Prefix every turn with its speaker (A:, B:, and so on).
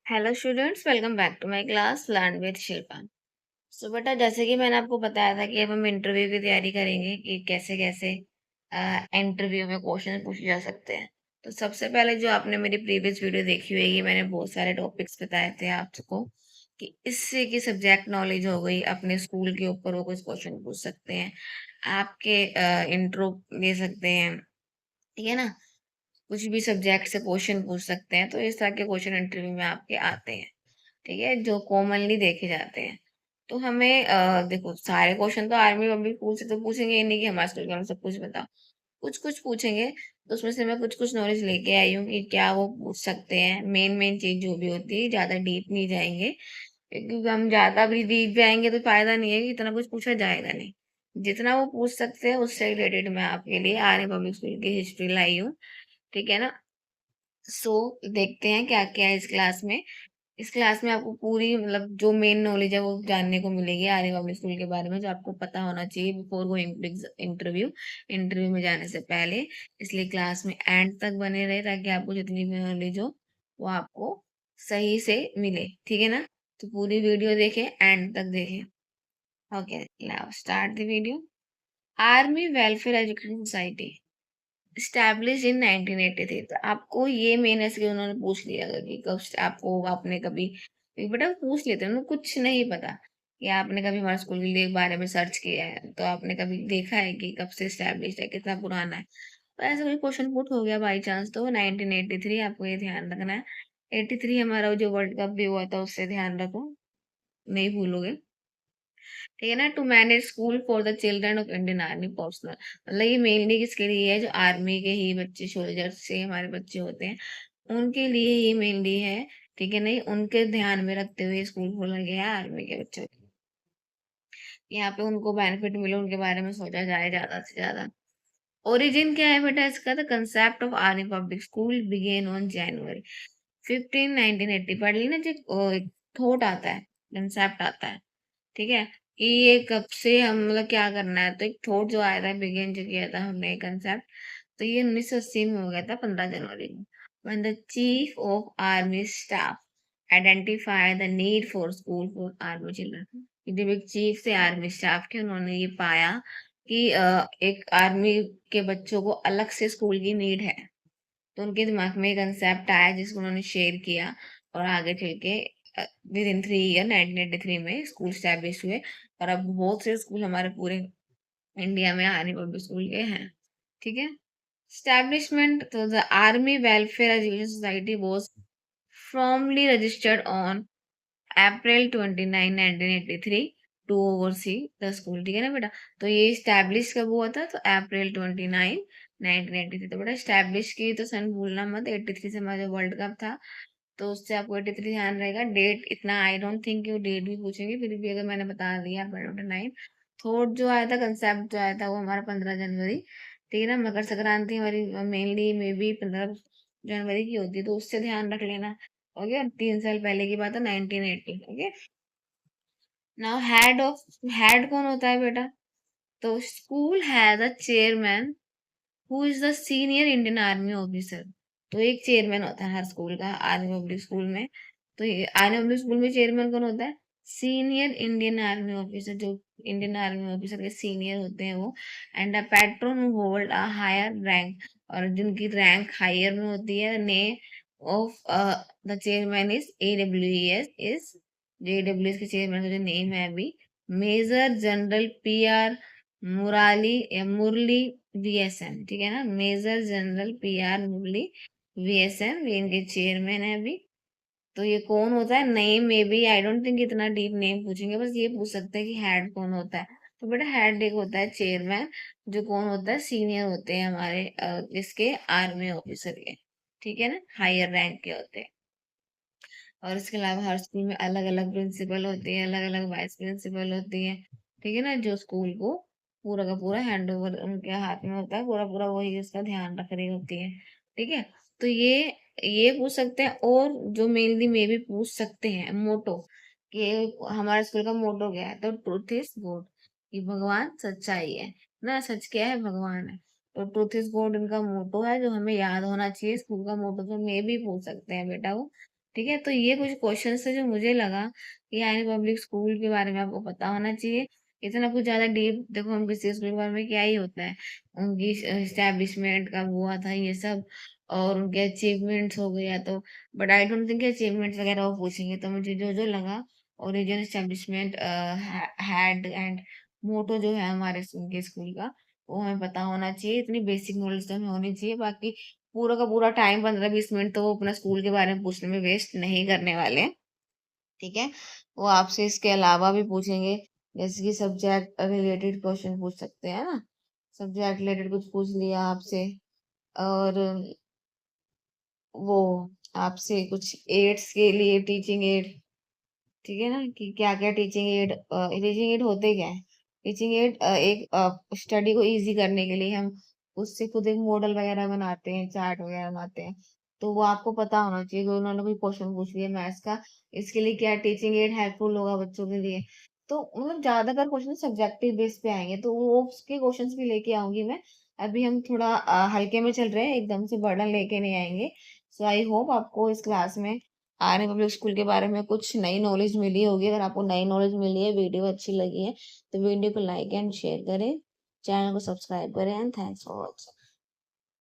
A: Hello students, welcome back to my class learn with Shilpa. So बेटा, जैसे कि मैंने आपको बताया था कि अब हम इंटरव्यू की तैयारी करेंगे कि कैसे कैसे इंटरव्यू में क्वेश्चन पूछे जा सकते हैं। तो सबसे पहले जो आपने मेरी प्रीवियस वीडियो देखी होगी, मैंने बहुत सारे टॉपिक्स बताए थे आपको कि इससे की सब्जेक्ट नॉलेज हो गई, अपने स्कूल के ऊपर वो कुछ क्वेश्चन पूछ सकते हैं, आपके इंट्रो दे सकते हैं, ठीक है ना। कुछ भी सब्जेक्ट से क्वेश्चन पूछ सकते हैं, तो इस तरह के क्वेश्चन इंटरव्यू में आपके आते हैं, ठीक है, जो कॉमनली देखे जाते हैं। तो हमें देखो, सारे क्वेश्चन तो आर्मी पब्लिक स्कूल से तो पूछेंगे ही नहीं कि हमारे स्कूल के हम सब कुछ बताओ। कुछ कुछ पूछेंगे, तो उसमें से मैं कुछ कुछ नॉलेज लेके आई हूँ कि क्या वो पूछ सकते हैं। मेन मेन चीज जो भी होती है, ज्यादा डीप नहीं जाएंगे, क्योंकि हम ज्यादा भी डीप जाएंगे तो फायदा नहीं है, कि इतना कुछ पूछा जाएगा नहीं। जितना वो पूछ सकते हैं उससे रिलेटेड मैं आपके लिए आर्मी पब्लिक स्कूल की हिस्ट्री लाई हूँ, ठीक है ना। सो देखते हैं क्या क्या है इस क्लास में। इस क्लास में आपको पूरी, मतलब जो मेन नॉलेज है वो जानने को मिलेगी आर्य पब्लिक स्कूल के बारे में, जो आपको पता होना चाहिए बिफोर गोइंग इंटरव्यू, इंटरव्यू में जाने से पहले। इसलिए क्लास में एंड तक बने रहे, ताकि आपको जितनी भी नॉलेज हो वो आपको सही से मिले, ठीक है ना। तो पूरी वीडियो देखें, एंड तक देखें। Okay, now start the video. Army welfare education society establish in 1983। तो आपको ये मेन ऐसे कि उन्होंने पूछ लिया अगर कि कब आपको, आपने कभी, बेटा पूछ लेते हैं, उन्हें कुछ नहीं पता कि आपने कभी हमारे स्कूल के बारे में सर्च किया है, तो आपने कभी देखा है कि कब से स्टैब्लिश है, कितना पुराना है। तो ऐसा कोई क्वेश्चन पुट हो गया बाई चांस, तो 1983 आपको ये ध्यान रखना है। 83 हमारा जो वर्ल्ड कप भी हुआ था, उससे ध्यान रखो, नहीं भूलोगे, ठीक है ना। To manage school for the children of Indian army personnel, मतलब ये मेनली किसके लिए है, जो आर्मी के ही बच्चे, सोल्जर से हमारे बच्चे होते हैं, उनके लिए ये मेनली है, ठीक है। नहीं, उनके ध्यान में रखते हुए स्कूल खोला गया है आर्मी के बच्चों के। यहाँ पे उनको बेनिफिट मिले, उनके बारे में सोचा जाए ज्यादा से ज्यादा। ओरिजिन क्या है बेटा इसका? The concept of army public school begin on January 15 1980। पढ़ ली ना जी, एक थॉट आता है, कंसेप्ट आता है, ठीक है, कि ये कब से हम, मतलब क्या करना है। तो एक थॉट जो आया था, बिगिन जो किया था हमने कंसेप्ट, तो ये 1980 में हो गया था, 15 जनवरी को, when the chief of army staff identify the need for school for army children। कि जब एक चीफ से आर्मी स्टाफ के, उन्होंने ये पाया कि एक आर्मी के बच्चों को अलग से स्कूल की नीड है, तो उनके दिमाग में एक कंसेप्ट आया जिसको उन्होंने शेयर किया, और आगे चल के विद इन 3 ईयर 1983 में स्कूल स्टैब्लिश हुए। और अब बहुत से स्कूल हमारे पूरे इंडिया में आर्मी पब्लिक स्कूल के हैं, ठीक है। Establishment, तो the Army Welfare Education Society was formally registered on April 29, 1983 to oversee the school, ठीक है ना बेटा। तो ये स्टैब्लिश कब हुआ था? तो April 29, 1983। तो बेटा स्टैब्लिश की तो सन भूलना मत, 83 से हमारा जो वर्ल्ड कप था, तो उससे आपको 83 ध्यान रहेगा। डेट इतना I don't think you date भी पूछेंगे, फिर भी अगर मैंने बता दिया April 29। थॉट जो आया था, कंसेप्ट जो आया था, वो हमारा 15 जनवरी, ठीक है ना। मकर संक्रांति हमारी मेनली मे बी 15 जनवरी की होती है, तो उससे ध्यान रख लेना। ओके, 3 साल पहले की बात है, 1980। ओके, नाउ हेड कौन होता है बेटा? तो school has a chairman who is the senior Indian army officer. तो एक चेयरमैन होता है हर स्कूल का, आर्मी पब्लिक स्कूल में। तो ये आर्मी पब्लिक स्कूल में चेयरमैन कौन होता है? सीनियर इंडियन आर्मी ऑफिसर, जो इंडियन आर्मी ऑफिसर के सीनियर होते हैं वो। And a patron who hold a higher rank, और जिनकी रैंक हायर में होती है, name of the chairman is AWES, is JWS के चेयरमैन का जो नेम है अभी, मेजर जनरल PR मुराली या मुरली VSM, ठीक है ना। मेजर जनरल PR मुरली VSM, ये इनके चेयरमैन है अभी। तो ये कौन होता है? नेम में भी आई डोंट थिंक इतना डीप नेम पूछेंगे, बस ये पूछ सकते हैं कि हेड कौन होता है। तो बेटा हेड एक होता है चेयरमैन, जो कौन होता है? सीनियर होते हैं हमारे इसके आर्मी ऑफिसर के, ठीक है ना, हायर रैंक के होते हैं। और इसके अलावा हर स्कूल में अलग अलग प्रिंसिपल होती है, अलग अलग वाइस प्रिंसिपल होती है, ठीक है ना, जो स्कूल को पूरा का पूरा हैंड ओवर उनके हाथ में होता है, पूरा पूरा वही इसका ध्यान रख रही होती है, ठीक है। तो ये पूछ सकते हैं, और जो मेनली में भी पूछ सकते हैं मोटो, कि हमारे स्कूल का मोटो क्या है? तो ट्रूथ इज गुड, कि भगवान सच्चाई है ना, सच क्या है? भगवान है। तो ट्रूथ इज गुड इनका मोटो है, जो हमें याद होना चाहिए। स्कूल का मोटो तो मे भी पूछ सकते हैं बेटा वो, ठीक है? तो ये कुछ क्वेश्चन्स थे जो मुझे लगा कि यानी पब्लिक स्कूल के बारे में आपको पता होना चाहिए। इतना कुछ ज़्यादा डीप देखो हम किसी स्कूल के बारे में क्या ही होता है, उनकी एस्टेब्लिशमेंट कब हुआ था ये सब और उनके अचीवमेंट्स हो गया तो but I don't think achievements वगैरह वो पूछेंगे। तो मुझे जो-जो लगा ओरिजिन एस्टेब्लिशमेंट हैड एंड मोटो जो है हमारे उनके स्कूल का, वो हमें पता होना चाहिए। इतनी बेसिक नॉलेज तो हमें होनी चाहिए। बाकी पूरा का पूरा टाइम 15-20 मिनट तो वो अपना स्कूल के बारे में पूछने में वेस्ट नहीं करने वाले हैं, ठीक है? वो आपसे इसके अलावा भी पूछेंगे, जैसे कि सब्जेक्ट रिलेटेड क्वेश्चन पूछ सकते हैं ना? सब्जेक्ट रिलेटेड कुछ पूछ लिया आपसे और वो आपसे कुछ एड्स के लिए टीचिंग एड, ठीक है ना? कि क्या-क्या टीचिंग एड होते क्या हैं? टीचिंग एड एक स्टडी को ईज़ी करने के लिए हम उससे खुद एक मॉडल वगैरह बनाते हैं, चार्ट वगैरह बनाते हैं। तो वो आपको पता होना चाहिए कि उन्होंने कोई क्वेश्चन पूछ लिया मैथ्स का, इसके लिए क्या टीचिंग एड हेल्पफुल होगा बच्चों के लिए। तो मतलब ज़्यादातर क्वेश्चन सब्जेक्टिव बेस पे आएँगे, तो वो उसके क्वेश्चन्स भी लेके आऊँगी मैं। अभी हम थोड़ा हल्के में चल रहे हैं, एकदम से बर्डन लेके नहीं आएँगे। सो आई होप आपको इस क्लास में आर्य पब्लिक स्कूल के बारे में कुछ नई नॉलेज मिली होगी। अगर आपको नई नॉलेज मिली है, वीडियो अच्छी लगी है, तो वीडियो को लाइक एंड शेयर करें, चैनल को सब्सक्राइब करें एंड थैंक्स फॉर वॉचिंग।